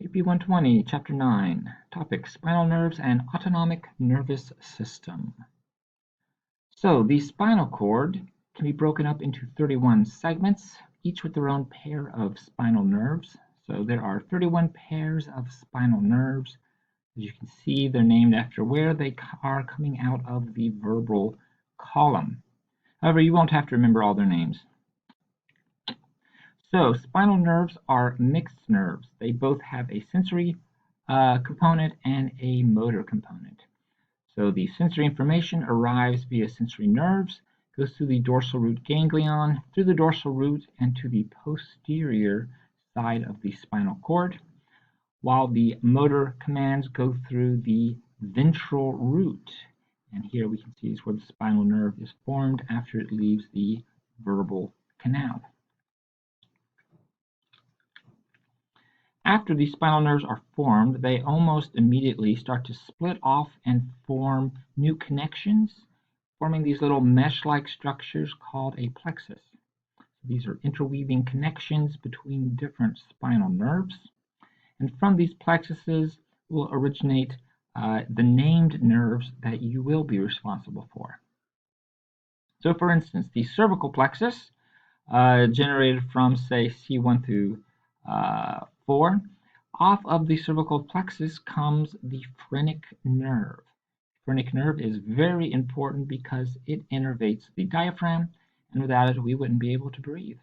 AP 120, Chapter 9, Topic Spinal Nerves and Autonomic Nervous System. So, the spinal cord can be broken up into 31 segments, each with their own pair of spinal nerves. So, there are 31 pairs of spinal nerves. As you can see, they're named after where they are coming out of the vertebral column. However, you won't have to remember all their names. So, spinal nerves are mixed nerves. They both have a sensory component and a motor component. So, the sensory information arrives via sensory nerves, goes through the dorsal root ganglion, through the dorsal root, and to the posterior side of the spinal cord, while the motor commands go through the ventral root. And here we can see is where the spinal nerve is formed after it leaves the vertebral canal. After these spinal nerves are formed, they almost immediately start to split off and form new connections, forming these little mesh-like structures called a plexus. These are interweaving connections between different spinal nerves. And from these plexuses will originate the named nerves that you will be responsible for. So, for instance, the cervical plexus, generated from, say, C1 through 4, off of the cervical plexus comes the phrenic nerve. Phrenic nerve is very important because it innervates the diaphragm, and without it, we wouldn't be able to breathe.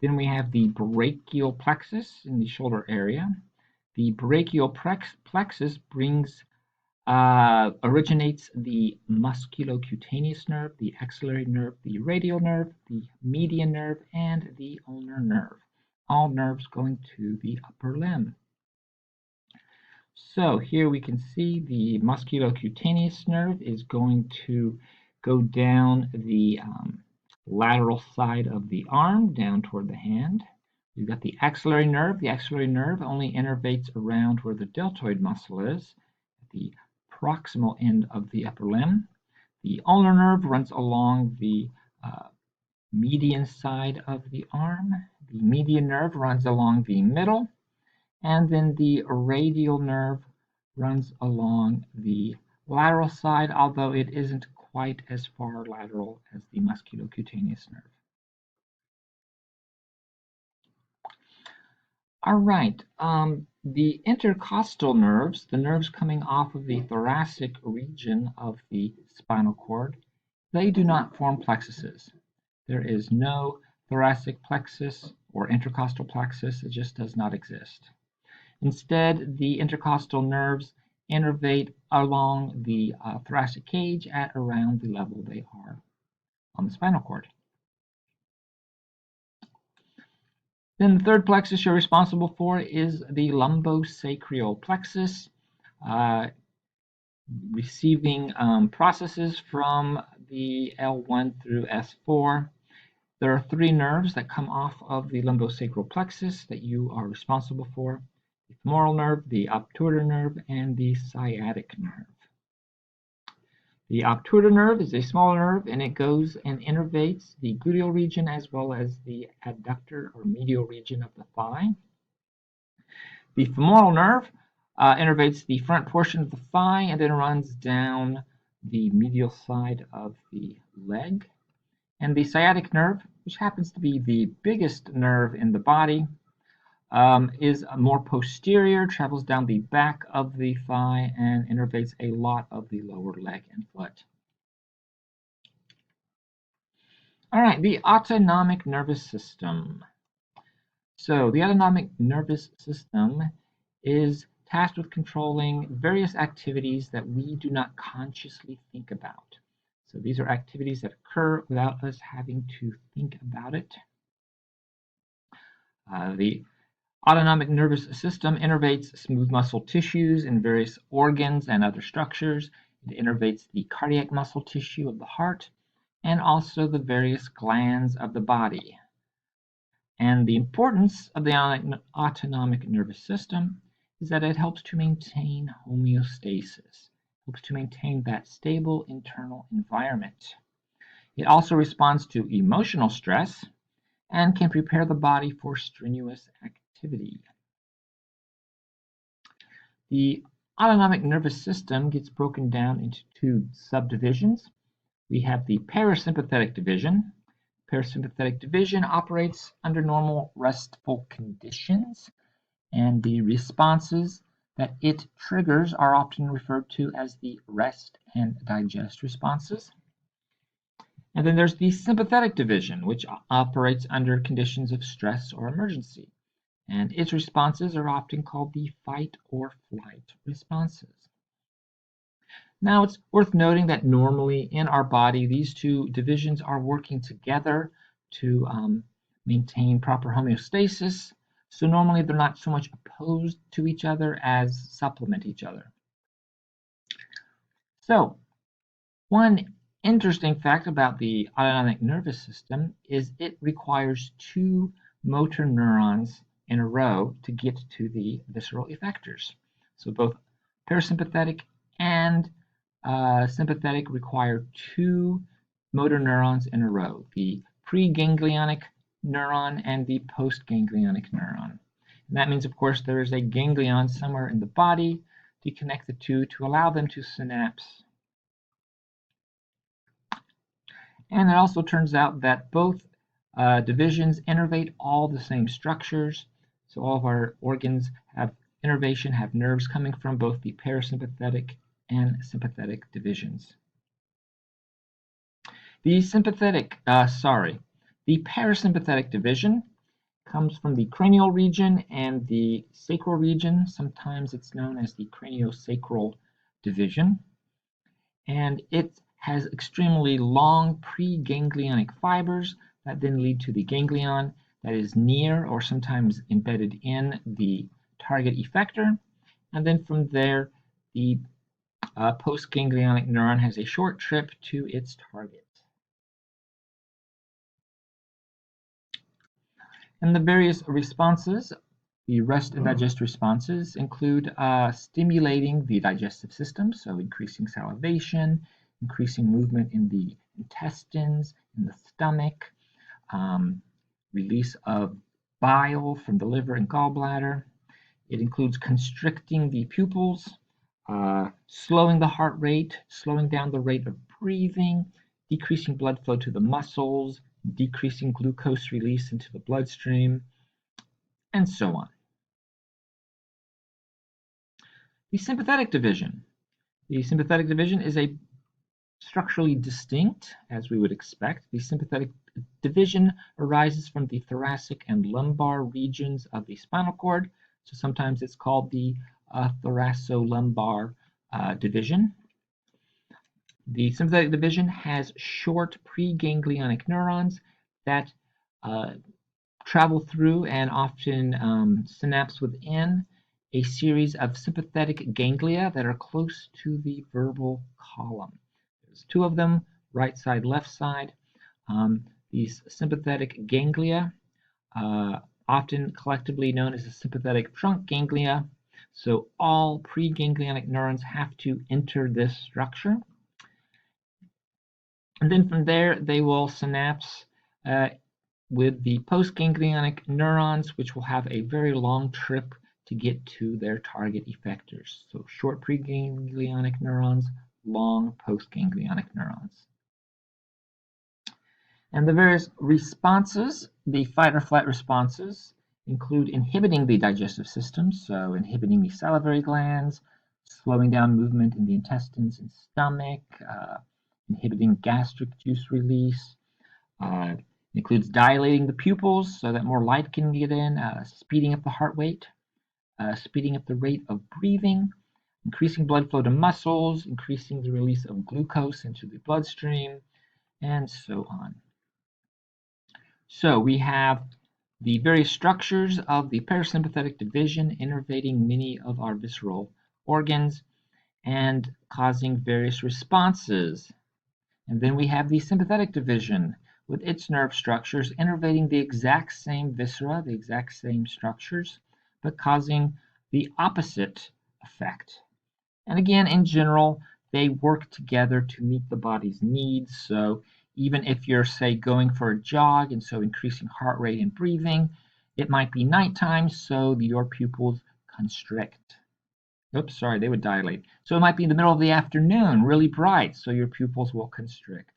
Then we have the brachial plexus in the shoulder area. The brachial plexus originates the musculocutaneous nerve, the axillary nerve, the radial nerve, the median nerve, and the ulnar nerve. All nerves going to the upper limb. So here we can see the musculocutaneous nerve is going to go down the lateral side of the arm, down toward the hand. You've got the axillary nerve. The axillary nerve only innervates around where the deltoid muscle is, at the proximal end of the upper limb. The ulnar nerve runs along the median side of the arm. The median nerve runs along the middle, and then the radial nerve runs along the lateral side, although it isn't quite as far lateral as the musculocutaneous nerve. All right, the intercostal nerves, the nerves coming off of the thoracic region of the spinal cord, they do not form plexuses. There is no thoracic plexus or intercostal plexus. It just does not exist. Instead, the intercostal nerves innervate along the thoracic cage at around the level they are on the spinal cord. Then the third plexus you're responsible for is the lumbosacral plexus, receiving processes from the L1 through S4. There are 3 nerves that come off of the lumbosacral plexus that you are responsible for: the femoral nerve, the obturator nerve, and the sciatic nerve. The obturator nerve is a small nerve, and it goes and innervates the gluteal region as well as the adductor or medial region of the thigh. The femoral nerve innervates the front portion of the thigh and then runs down the medial side of the leg. And the sciatic nerve, which happens to be the biggest nerve in the body, is more posterior, travels down the back of the thigh, and innervates a lot of the lower leg and foot. All right, the autonomic nervous system. So the autonomic nervous system is tasked with controlling various activities that we do not consciously think about. So these are activities that occur without us having to think about it. The autonomic nervous system innervates smooth muscle tissues in various organs and other structures. It innervates the cardiac muscle tissue of the heart and also the various glands of the body. And the importance of the autonomic nervous system is that it helps to maintain homeostasis, helps to maintain that stable internal environment. It also responds to emotional stress, and can prepare the body for strenuous activity. The autonomic nervous system gets broken down into two subdivisions. We have the parasympathetic division. Parasympathetic division operates under normal restful conditions, and the responses that it triggers are often referred to as the rest and digest responses. And then there's the sympathetic division, which operates under conditions of stress or emergency, and its responses are often called the fight or flight responses. Now, it's worth noting that normally in our body, these two divisions are working together to maintain proper homeostasis. So normally they're not so much opposed to each other as supplement each other. So one interesting fact about the autonomic nervous system is it requires two motor neurons in a row to get to the visceral effectors. So both parasympathetic and sympathetic require two motor neurons in a row, the preganglionic neuron and the postganglionic neuron. And that means, of course, there is a ganglion somewhere in the body to connect the two to allow them to synapse. And it also turns out that both divisions innervate all the same structures. So all of our organs have innervation, have nerves coming from both the parasympathetic and sympathetic divisions. The parasympathetic division comes from the cranial region and the sacral region. Sometimes it's known as the craniosacral division. And it has extremely long preganglionic fibers that then lead to the ganglion that is near or sometimes embedded in the target effector. And then from there, the postganglionic neuron has a short trip to its target. And the various responses, the rest and digest responses, include stimulating the digestive system, so increasing salivation, increasing movement in the intestines, in the stomach, release of bile from the liver and gallbladder. It includes constricting the pupils, slowing the heart rate, slowing down the rate of breathing, decreasing blood flow to the muscles, decreasing glucose release into the bloodstream, and so on. The sympathetic division. The sympathetic division is a structurally distinct, as we would expect. The sympathetic division arises from the thoracic and lumbar regions of the spinal cord, so sometimes it's called the thoracolumbar division. The sympathetic division has short preganglionic neurons that travel through and often synapse within a series of sympathetic ganglia that are close to the verbal column. There's two of them, right side, left side. These sympathetic ganglia, often collectively known as the sympathetic trunk ganglia. So all preganglionic neurons have to enter this structure. And then from there, they will synapse with the postganglionic neurons, which will have a very long trip to get to their target effectors. So short preganglionic neurons, long postganglionic neurons. And the various responses, the fight or flight responses, include inhibiting the digestive system, so inhibiting the salivary glands, slowing down movement in the intestines and stomach, inhibiting gastric juice release. It includes dilating the pupils so that more light can get in, speeding up the heart rate, speeding up the rate of breathing, increasing blood flow to muscles, increasing the release of glucose into the bloodstream, and so on. So we have the various structures of the parasympathetic division innervating many of our visceral organs and causing various responses. And then we have the sympathetic division with its nerve structures innervating the exact same viscera, the exact same structures, but causing the opposite effect. And again, in general, they work together to meet the body's needs. So Even if you're, say, going for a jog and so increasing heart rate and breathing, it might be nighttime, so your pupils constrict. Oops, sorry, they would dilate. So it might be in the middle of the afternoon, really bright, so your pupils will constrict.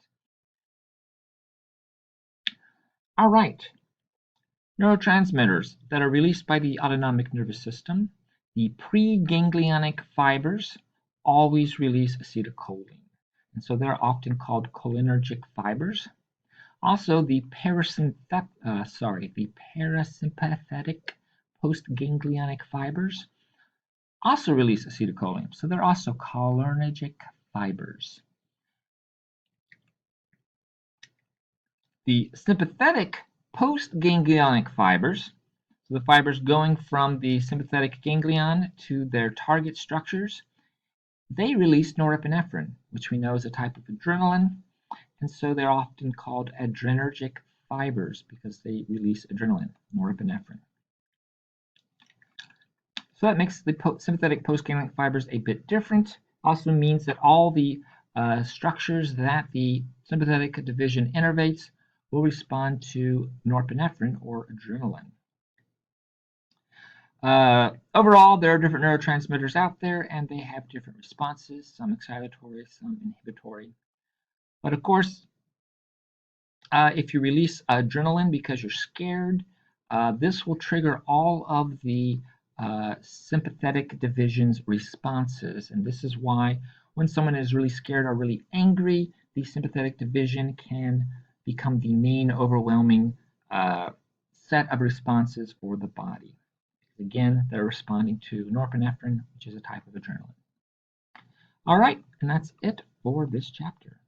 All right, neurotransmitters that are released by the autonomic nervous system, the preganglionic fibers always release acetylcholine, and so they're often called cholinergic fibers. Also, the parasympathetic postganglionic fibers also release acetylcholine, so they're also cholinergic fibers. The sympathetic postganglionic fibers, so the fibers going from the sympathetic ganglion to their target structures, they release norepinephrine, which we know is a type of adrenaline, and so they're often called adrenergic fibers because they release adrenaline, norepinephrine. So that makes the sympathetic postganglionic fibers a bit different. Also means that all the structures that the sympathetic division innervates will respond to norepinephrine or adrenaline. Overall, there are different neurotransmitters out there, and they have different responses, some excitatory, some inhibitory. But of course, if you release adrenaline because you're scared, this will trigger all of the sympathetic division's responses. And this is why when someone is really scared or really angry, the sympathetic division can become the main overwhelming set of responses for the body. Again, they're responding to norepinephrine, which is a type of adrenaline. All right, and that's it for this chapter.